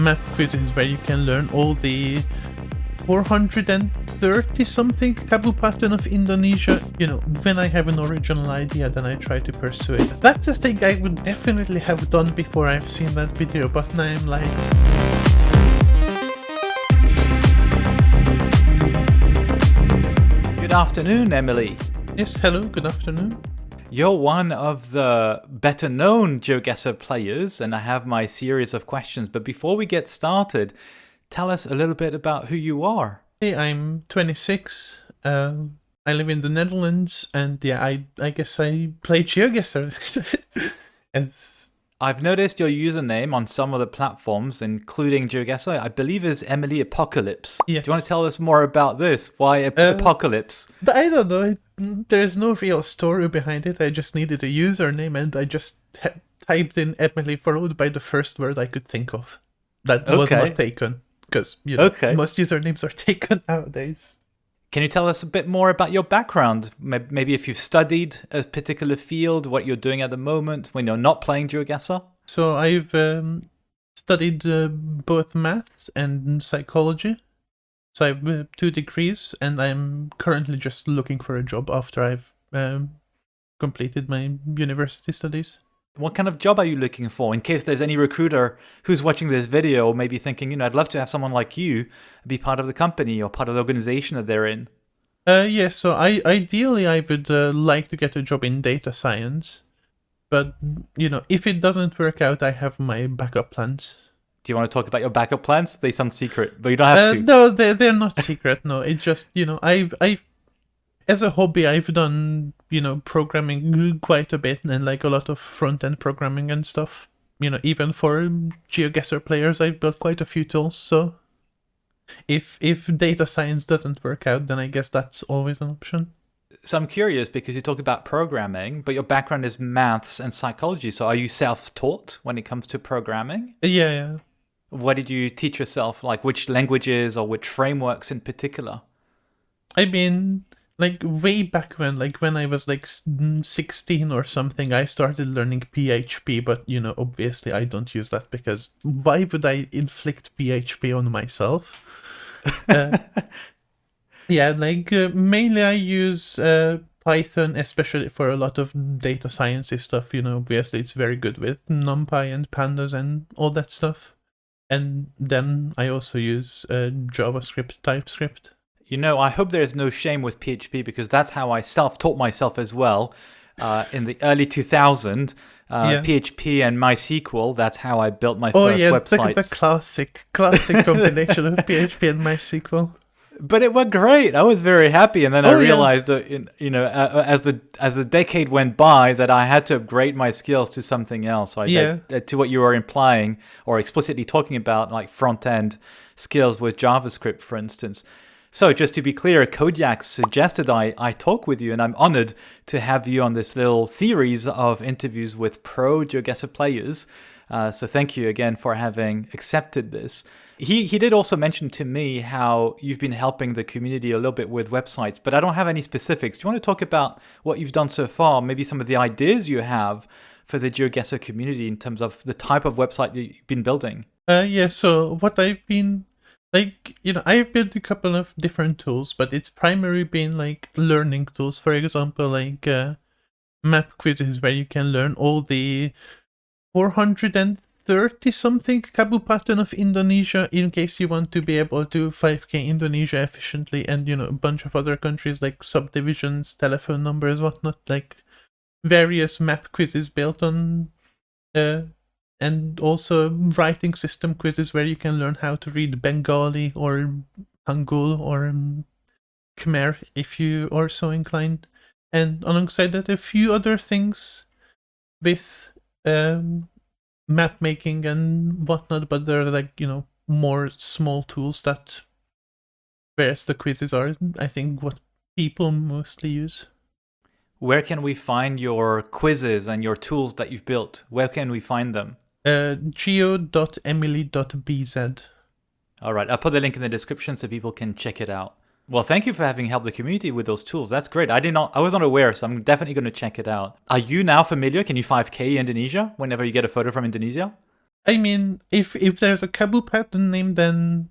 map quizzes where you can learn all the 430 something kabupaten of Indonesia. When I have an original idea, then I try to pursue it. That's a thing I would definitely have done before I've seen that video, but now I'm like... Good afternoon, Emily. Yes, hello, good afternoon. You're one of the better known GeoGuessr players, and I have my series of questions. But before we get started, tell us a little bit about who you are. Hey, I'm 26. I live in the Netherlands, and yeah, I guess I play GeoGuessr. I've noticed your username on some of the platforms, including GeoGuessr, I believe is Emily Apocalypse. Yes. Do you want to tell us more about this? Why Apocalypse? I don't know. There's no real story behind it. I just needed a username, and I just typed in Emily followed by the first word I could think of. That was not taken, because most usernames are taken nowadays. Can you tell us a bit more about your background? Maybe if you've studied a particular field, what you're doing at the moment when you're not playing GeoGuessr? So I've studied both maths and psychology. So I have 2 degrees, and I'm currently just looking for a job after I've completed my university studies. What kind of job are you looking for? In case there's any recruiter who's watching this video, maybe thinking, I'd love to have someone like you be part of the company or part of the organization that they're in. Yeah, so ideally I would like to get a job in data science. But, if it doesn't work out, I have my backup plans. Do you want to talk about your backup plans? They sound secret, but you don't have to. No, they're not secret, no. It's just, I've as a hobby, I've done, programming quite a bit, and like a lot of front-end programming and stuff. Even for GeoGuessr players, I've built quite a few tools, so if data science doesn't work out, then I guess that's always an option. So I'm curious, because you talk about programming, but your background is maths and psychology, so are you self-taught when it comes to programming? Yeah. What did you teach yourself? Like which languages or which frameworks in particular? I mean... way back when I was 16 or something, I started learning PHP, but obviously I don't use that, because why would I inflict PHP on myself? Mainly I use Python, especially for a lot of data science stuff. Obviously it's very good with NumPy and pandas and all that stuff. And then I also use JavaScript, TypeScript. I hope there is no shame with PHP, because that's how I self-taught myself as well. In the early 2000s, PHP and MySQL, that's how I built my first websites. The classic combination of PHP and MySQL. But it went great. I was very happy, and then I realized, as the decade went by, that I had to upgrade my skills to something else. To what you were implying or explicitly talking about, like front-end skills with JavaScript, for instance. So just to be clear, Kodiak suggested I talk with you, and I'm honored to have you on this little series of interviews with pro GeoGuessr players. So thank you again for having accepted this. He did also mention to me how you've been helping the community a little bit with websites, but I don't have any specifics. Do you want to talk about what you've done so far, maybe some of the ideas you have for the GeoGuessr community in terms of the type of website that you've been building? So what I've been... I've built a couple of different tools, but it's primarily been learning tools. For example, map quizzes where you can learn all the 430 something kabupaten of Indonesia, in case you want to be able to 5k Indonesia efficiently, and a bunch of other countries like subdivisions, telephone numbers, whatnot, various map quizzes built on and also writing system quizzes where you can learn how to read Bengali or Hangul or Khmer if you are so inclined. And alongside that, a few other things with map making and whatnot, but they're more small tools that, whereas the quizzes are, I think, what people mostly use. Where can we find your quizzes and your tools that you've built? Where can we find them? geo.emily.bz. All right, I'll put the link in the description so people can check it out. Well, thank you for having helped the community with those tools. That's great. I was not aware, so I'm definitely going to check it out. Are you now familiar? Can you 5K Indonesia whenever you get a photo from Indonesia? I mean, if there's a Kabu pattern name, then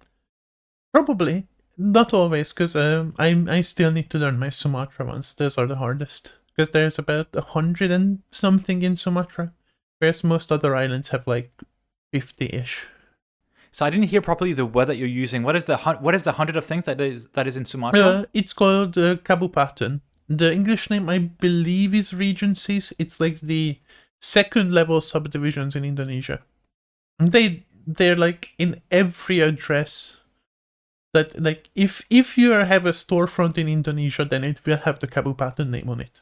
probably. Not always, because I still need to learn my Sumatra ones. Those are the hardest. Because there's about 100 and something in Sumatra, whereas most other islands have like 50-ish. So I didn't hear properly the word that you're using. What is the 100 of things that is in Sumatra? It's called Kabupaten. The English name, I believe, is Regencies. It's like the second level subdivisions in Indonesia. They're like in every address. That like if you have a storefront in Indonesia, then it will have the Kabupaten name on it.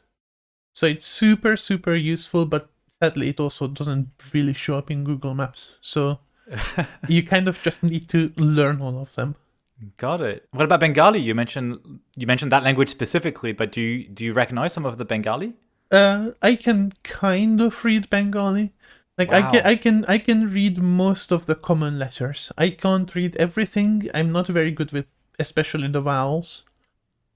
So it's super, super useful, but sadly it also doesn't really show up in Google Maps. So you kind of just need to learn all of them. Got it. What about Bengali? You mentioned that language specifically, but do you recognize some of the Bengali? I can kind of read Bengali. Like wow. I can read most of the common letters. I can't read everything. I'm not very good with especially the vowels.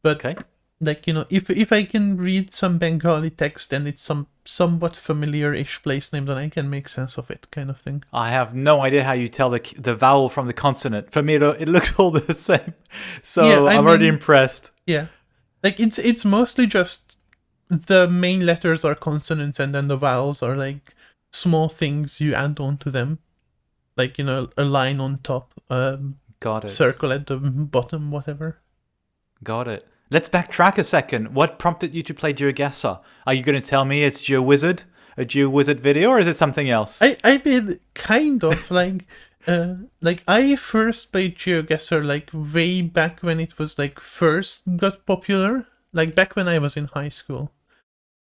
But okay. Like, if I can read some Bengali text and it's some somewhat familiar-ish place name, then I can make sense of it, kind of thing. I have no idea how you tell the vowel from the consonant. For me, it looks all the same. So yeah, I'm already impressed. Yeah. Like, it's mostly just the main letters are consonants and then the vowels are like small things you add on to them. Like, a line on top, Got it. Circle at the bottom, whatever. Got it. Let's backtrack a second. What prompted you to play GeoGuessr? Are you going to tell me it's GeoWizard? A GeoWizard video, or is it something else? I mean, kind of, like I first played GeoGuessr, like, way back when it was, like, first got popular. Like, back when I was in high school.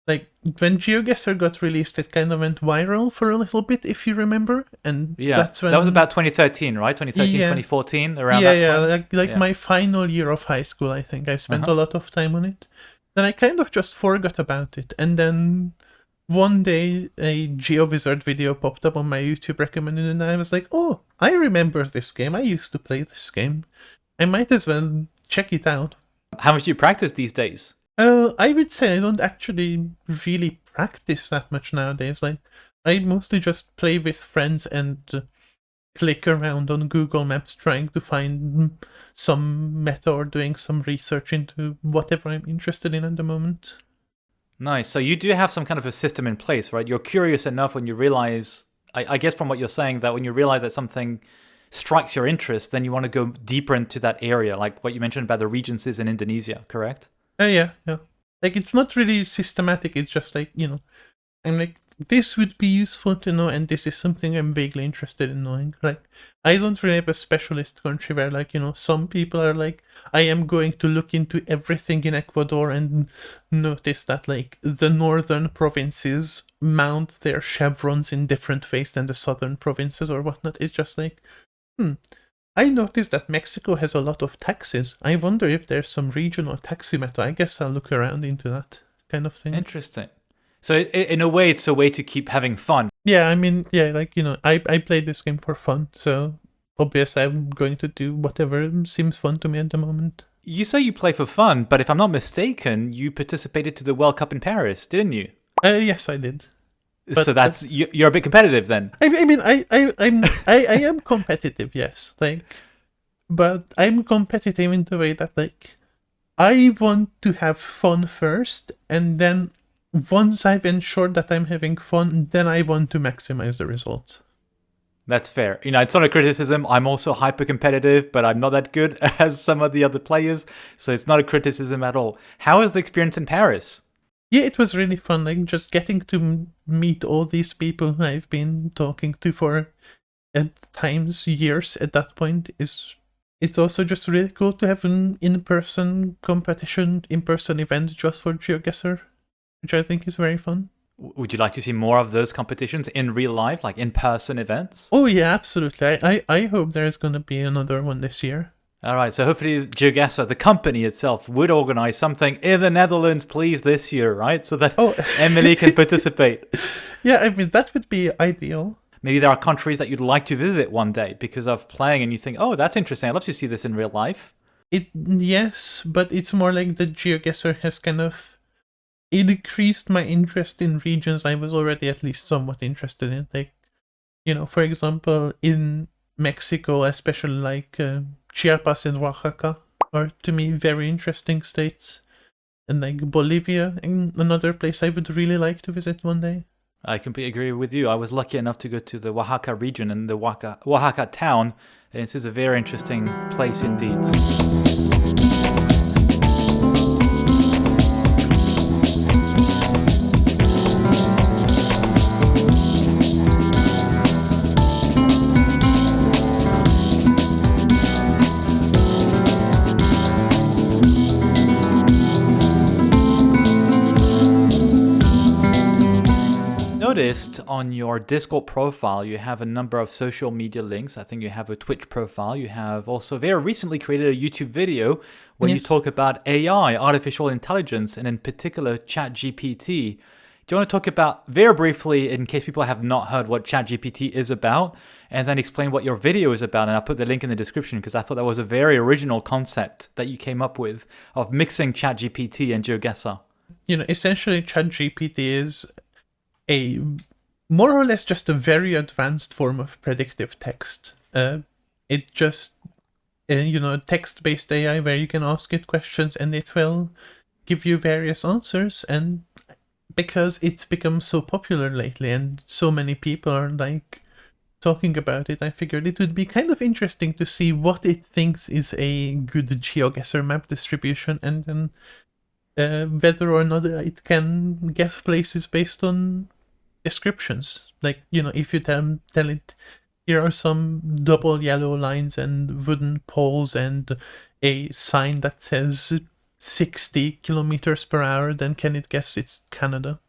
Like, when GeoGuessr got released, it kind of went viral for a little bit, if you remember. And yeah, that's when... that was about 2013, right? 2013, yeah. 2014, around that time? Like my final year of high school, I think. I spent a lot of time on it. Then I kind of just forgot about it. And then one day, a GeoWizard video popped up on my YouTube recommended, and I was like, oh, I remember this game. I used to play this game. I might as well check it out. How much do you practice these days? I would say I don't actually really practice that much nowadays. Like, I mostly just play with friends and click around on Google Maps trying to find some meta or doing some research into whatever I'm interested in at the moment. Nice. So you do have some kind of a system in place, right? You're curious enough when you realize, I guess from what you're saying, that when you realize that something strikes your interest, then you want to go deeper into that area, like what you mentioned about the regencies in Indonesia, correct? Yeah. Like, it's not really systematic, it's just like, I'm like, this would be useful to know, and this is something I'm vaguely interested in knowing. Like, I don't really have a specialist country where, like, some people are like, I am going to look into everything in Ecuador and notice that, like, the northern provinces mount their chevrons in different ways than the southern provinces or whatnot. It's just like, I noticed that Mexico has a lot of taxes. I wonder if there's some regional taxi meta. I guess I'll look around into that kind of thing. Interesting. So in a way, it's a way to keep having fun. Yeah, I mean, yeah, like, I played this game for fun. So obviously I'm going to do whatever seems fun to me at the moment. You say you play for fun, but if I'm not mistaken, you participated to the World Cup in Paris, didn't you? Yes, I did. But so you're a bit competitive then. I mean, I am competitive, yes. Like, but I'm competitive in the way that, like, I want to have fun first, and then once I've ensured that I'm having fun, then I want to maximize the results. That's fair. It's not a criticism. I'm also hyper competitive, but I'm not that good as some of the other players, so it's not a criticism at all. How was the experience in Paris? Yeah, it was really fun, like, just getting to meet all these people I've been talking to for, at times, years at that point. It's also just really cool to have an in-person competition, in-person event just for GeoGuessr, which I think is very fun. Would you like to see more of those competitions in real life, like in-person events? Oh yeah, absolutely. I hope there's going to be another one this year. All right, so hopefully GeoGuessr, the company itself, would organize something in the Netherlands, please, this year, right? So that Emily can participate. Yeah, I mean, that would be ideal. Maybe there are countries that you'd like to visit one day because of playing and you think, oh, that's interesting. I'd love to see this in real life. Yes, but it's more like the GeoGuessr has kind of increased my interest in regions I was already at least somewhat interested in. Like, For example, in Mexico, especially like Chiapas and Oaxaca are to me very interesting states. And like Bolivia, another place I would really like to visit one day. I completely agree with you. I was lucky enough to go to the Oaxaca region and the Oaxaca town, and this is a very interesting place indeed. Noticed on your Discord profile you have a number of social media links. I think you have a Twitch profile. You have also very recently created a YouTube video where you talk about AI, artificial intelligence, and in particular ChatGPT. Do you want to talk about very briefly, in case people have not heard, what ChatGPT is about, and then explain what your video is about? And I'll put the link in the description because I thought that was a very original concept that you came up with of mixing ChatGPT and GeoGuessr. Essentially ChatGPT is a more or less just a very advanced form of predictive text. It just, text-based AI where you can ask it questions and it will give you various answers. And because it's become so popular lately and so many people are like talking about it, I figured it would be kind of interesting to see what it thinks is a good GeoGuessr map distribution, and then whether or not it can guess places based on descriptions. Like, if you tell it, here are some double yellow lines and wooden poles and a sign that says 60 kilometers per hour, then can it guess it's Canada?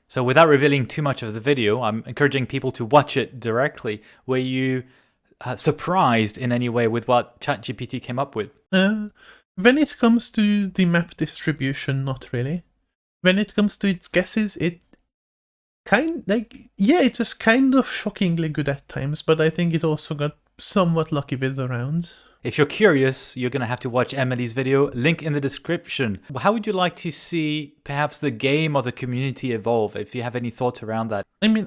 So without revealing too much of the video, I'm encouraging people to watch it directly. Were you surprised in any way with what ChatGPT came up with? When it comes to the map distribution, not really. When it comes to its guesses, it was kind of shockingly good at times, but I think it also got somewhat lucky with the rounds. If you're curious, you're going to have to watch Emily's video, link in the description. How would you like to see perhaps the game or the community evolve, if you have any thoughts around that?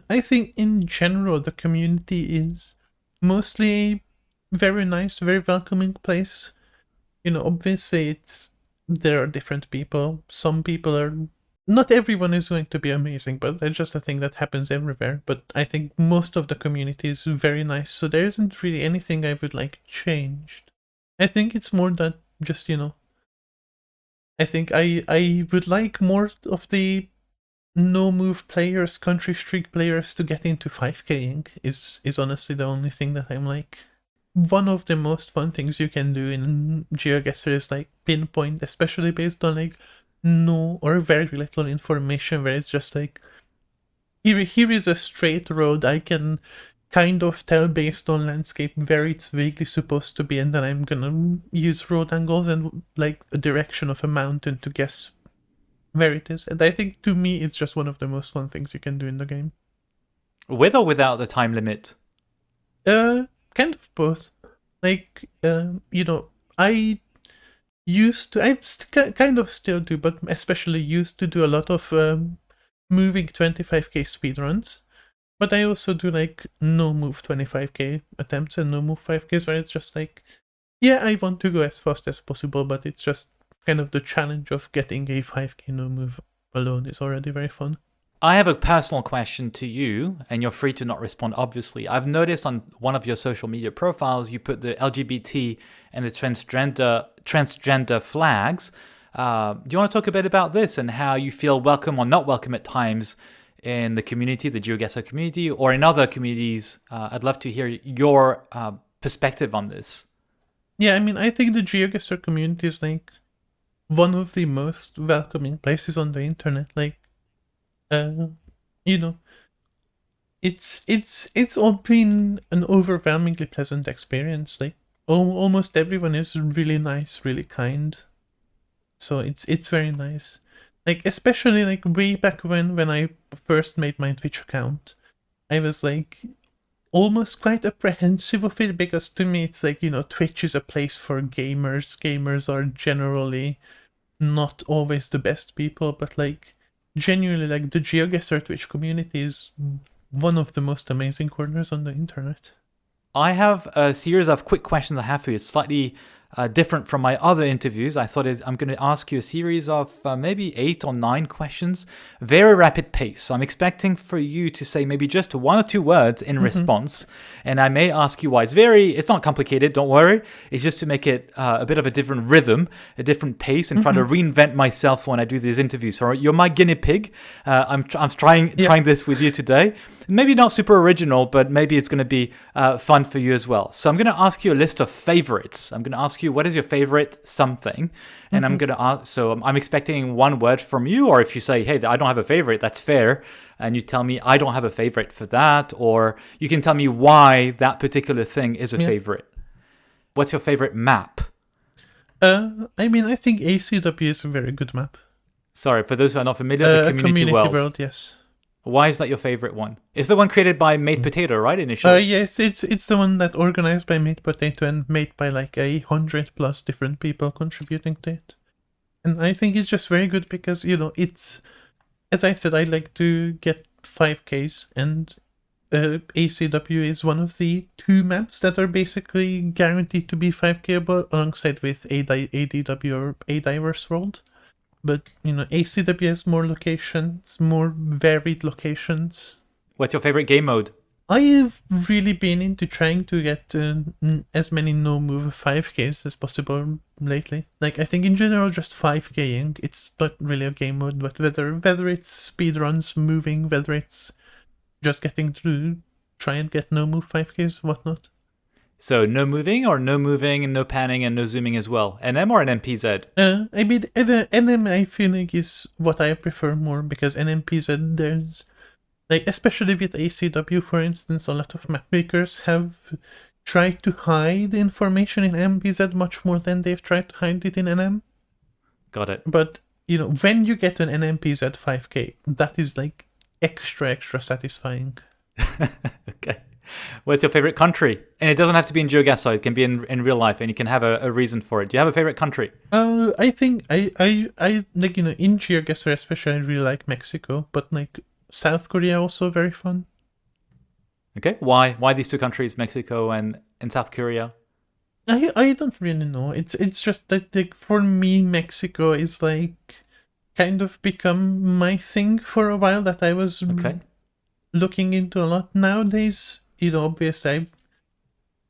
I think in general the community is mostly a very nice, very welcoming place. Obviously there are different people. Some people are... Not everyone is going to be amazing, but that's just a thing that happens everywhere. But I think most of the community is very nice, so there isn't really anything I would like changed. I think it's more that just, I think I would like more of the no-move players, country streak players to get into 5K'ing is honestly the only thing that I'm like. One of the most fun things you can do in GeoGuessr is like pinpoint, especially based on like no or very little information, where it's just like, here is a straight road. I can kind of tell based on landscape where it's vaguely supposed to be, and then I'm gonna use road angles and like a direction of a mountain to guess where it is. And I think to me it's just one of the most fun things you can do in the game. With or without the time limit? Kind of both. Like, I kind of still do, but especially used to do a lot of moving 25k speedruns. But I also do like no move 25k attempts and no move 5ks, where it's just like, yeah, I want to go as fast as possible, but it's just kind of the challenge of getting a 5k no move alone is already very fun. I have a personal question to you, and you're free to not respond, obviously. I've noticed on one of your social media profiles, you put the LGBT and the transgender flags. Do you want to talk a bit about this and how you feel welcome or not welcome at times in the community, the GeoGuessr community, or in other communities? I'd love to hear your perspective on this. Yeah, I think the GeoGuessr community is like one of the most welcoming places on the internet. Like, it's all been an overwhelmingly pleasant experience. Like, almost everyone is really nice, really kind. So it's very nice. Like, especially like way back when I first made my Twitch account, I was like almost quite apprehensive of it, because to me it's like, Twitch is a place for gamers. Gamers are generally not always the best people, but like genuinely, like the GeoGuessr Twitch community is one of the most amazing corners on the internet. I have a series of quick questions I have for you. It's slightly different from my other interviews. I'm going to ask you a series of maybe 8 or 9 questions, very rapid pace. So I'm expecting for you to say maybe just 1 or 2 words in response, and I may ask you why. It's not complicated, don't worry. It's just to make it a bit of a different rhythm, a different pace, and try to reinvent myself when I do these interviews. So you're my guinea pig. I'm trying this with you today. Maybe not super original, but maybe it's going to be fun for you as well. So I'm going to ask you a list of favorites. I'm going to ask you, what is your favorite something? And I'm going to ask, so I'm expecting 1 word from you, or if you say, hey, I don't have a favorite, that's fair. And you tell me, I don't have a favorite for that, or you can tell me why that particular thing is a favorite. What's your favorite map? I think ACW is a very good map. Sorry, for those who are not familiar, the Community World. Yes. Why is that your favorite one? It's the one created by Made Potato, right? Initially. Yes, it's the one that organized by Made Potato and made by like 100+ different people contributing to it. And I think it's just very good because, it's, as I said, I like to get 5Ks, and ACW is one of the 2 maps that are basically guaranteed to be 5K alongside with ADW or A Diverse World. But, ACW has more locations, more varied locations. What's your favorite game mode? I've really been into trying to get as many no-move 5Ks as possible lately. Like, I think in general, just 5King, it's not really a game mode, but whether it's speedruns, moving, whether it's just getting to try and get no-move 5Ks, whatnot. So no moving, or no moving and no panning and no zooming as well? NM or NMPZ? NM I feel like is what I prefer more, because NMPZ there's, like, especially with ACW for instance, a lot of map makers have tried to hide information in NMPZ much more than they've tried to hide it in NM. Got it. But, when you get an NMPZ 5K, that is like extra satisfying. Okay. What's your favorite country? And it doesn't have to be in GeoGuessr. It can be in real life, and you can have a reason for it. Do you have a favorite country? I think I like, in GeoGuessr especially, I really like Mexico, but like South Korea also very fun. Okay. Why these 2 countries, Mexico and South Korea? I don't really know. It's just that, like, for me, Mexico is like kind of become my thing for a while, that I was looking into a lot. Nowadays, obviously I'm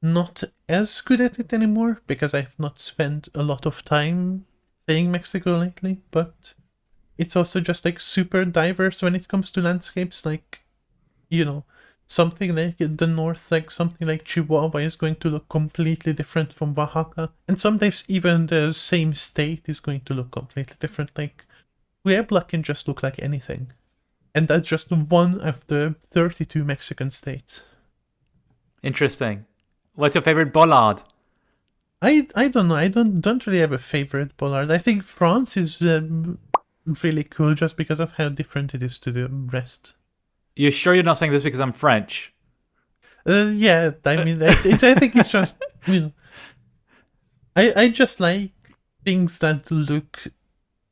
not as good at it anymore because I've not spent a lot of time playing Mexico lately, but it's also just like super diverse when it comes to landscapes. Like, something like the north, like something like Chihuahua is going to look completely different from Oaxaca, and sometimes even the same state is going to look completely different. Like, Puebla can just look like anything, and that's just one of the 32 Mexican states. Interesting. What's your favorite bollard? I don't know. I don't really have a favorite bollard. I think France is really cool just because of how different it is to the rest. You're sure you're not saying this because I'm French? Yeah, I mean, I think it's just, I just like things that look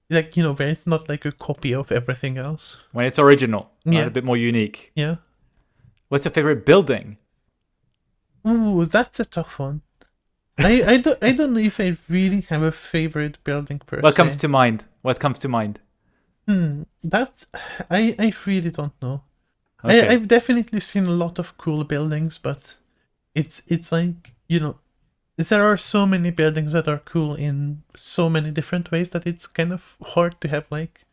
like, where it's not like a copy of everything else. When it's original, right? A bit more unique. Yeah. What's your favorite building? Ooh, that's a tough one. I don't know if I really have a favorite building per se. What comes to mind? That I really don't know. Okay. I've definitely seen a lot of cool buildings, but it's like, there are so many buildings that are cool in so many different ways that it's kind of hard to have like,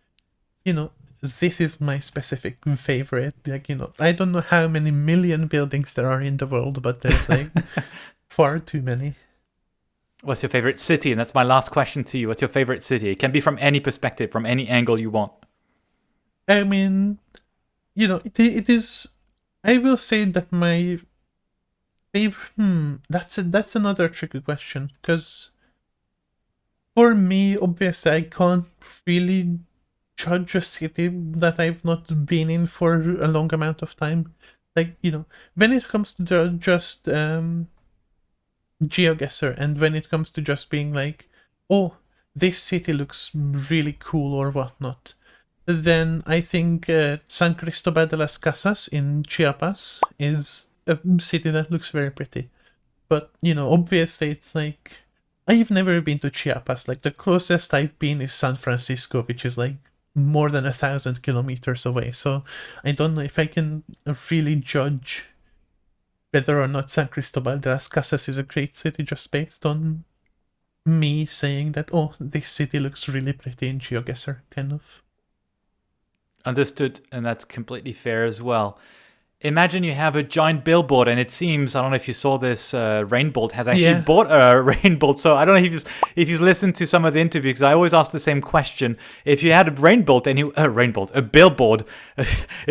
this is my specific favorite. Like, I don't know how many million buildings there are in the world, but there's like far too many. What's your favorite city? And that's my last question to you. What's your favorite city? It can be from any perspective, from any angle you want. I mean, it is. I will say that my favorite. That's another tricky question, because for me, obviously, I can't really judge a city that I've not been in for a long amount of time. Like, when it comes to just GeoGuessr, and when it comes to just being like, oh, this city looks really cool or whatnot, Then I think San Cristobal de las Casas in Chiapas is a city that looks very pretty. But, obviously it's like, I've never been to Chiapas. Like, the closest I've been is San Francisco, which is like more than 1,000 kilometers away. So I don't know if I can really judge whether or not San Cristobal de las Casas is a great city just based on me saying that, oh, this city looks really pretty in GeoGuessr, kind of. Understood, and that's completely fair as well. Imagine you have a giant billboard, and it seems, I don't know if you saw this, Rainbolt has actually bought a Rainbolt. So I don't know if you've listened to some of the interviews, because I always ask the same question. If you had a billboard, if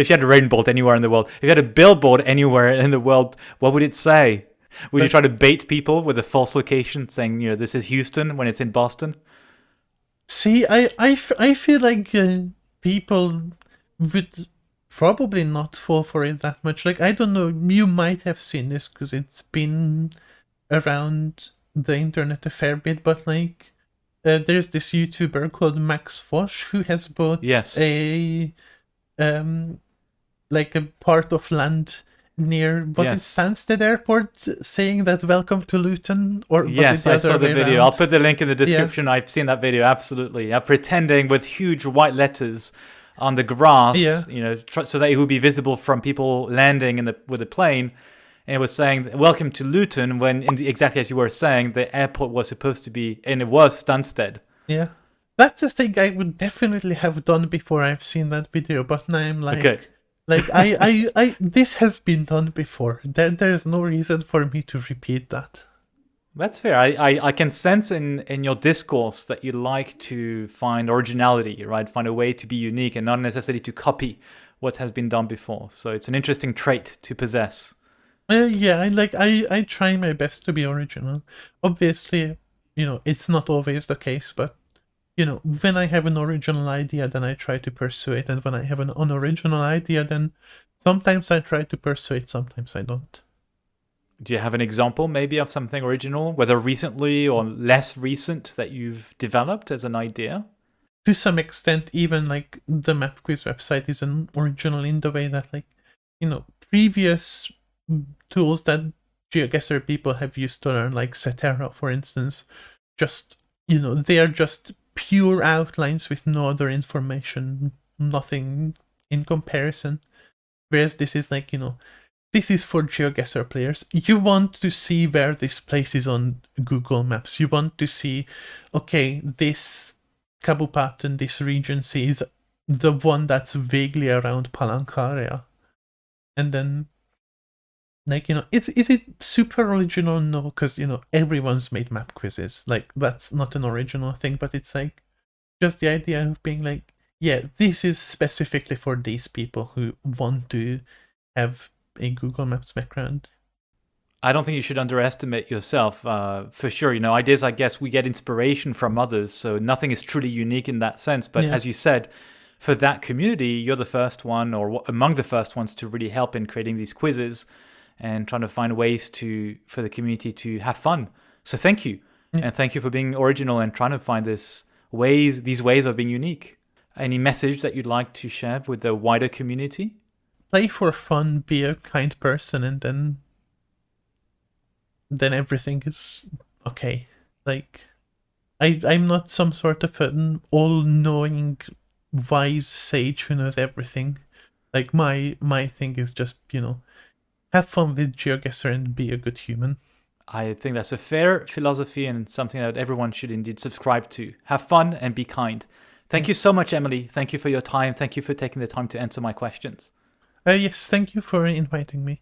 you had a Rainbolt anywhere in the world, if you had a billboard anywhere in the world, what would it say? Would you try to bait people with a false location, saying, this is Houston when it's in Boston? See, I feel like people would probably not fall for it that much. Like, I don't know, you might have seen this because it's been around the internet a fair bit, but like, there's this YouTuber called Max Fosh who has bought a part of land near, was it Stansted Airport, saying that welcome to Luton? Or was it the other I saw the way video. around? I'll put the link in the description. I've seen that video, absolutely. Pretending with huge white letters on the grass, so that it would be visible from people landing with a plane. And it was saying, welcome to Luton, when exactly as you were saying, the airport was supposed to be, and it was Stansted. Yeah. That's a thing I would definitely have done before I've seen that video, but now I'm like... Okay. Like, I this has been done before. There's no reason for me to repeat that. That's fair. I can sense in your discourse that you like to find originality, right? Find a way to be unique and not necessarily to copy what has been done before. So it's an interesting trait to possess. I try my best to be original. Obviously, it's not always the case, but when I have an original idea, then I try to pursue it. And when I have an unoriginal idea, then sometimes I try to pursue it, sometimes I don't. Do you have an example maybe of something original, whether recently or less recent, that you've developed as an idea? To some extent, even like the Map Quiz website is an original in the way that, like, previous tools that GeoGuessr people have used to learn, like Cetera, for instance, just, they are just pure outlines with no other information, nothing in comparison. Whereas this is like, this is for GeoGuessr players. You want to see where this place is on Google Maps. You want to see, okay, this Kabupaten, this regency is the one that's vaguely around Palancaria. And then, like, is it super original? No, because, everyone's made map quizzes. Like, that's not an original thing, but it's like, just the idea of being like, yeah, this is specifically for these people who want to have a Google Maps background. I don't think you should underestimate yourself. For sure, ideas, I guess, we get inspiration from others, so nothing is truly unique in that sense. But as you said, for that community, you're the first one, or among the first ones, to really help in creating these quizzes and trying to find ways for the community to have fun. So thank you. And thank you for being original and trying to find these ways of being unique. Any message that you'd like to share with the wider community? Play for fun, be a kind person, and then everything is okay. Like, I'm not some sort of an all-knowing, wise sage who knows everything. Like, my thing is just, have fun with GeoGuessr and be a good human. I think that's a fair philosophy and something that everyone should indeed subscribe to. Have fun and be kind. Thank you so much, Emily. Thank you for your time. Thank you for taking the time to answer my questions. Yes, thank you for inviting me.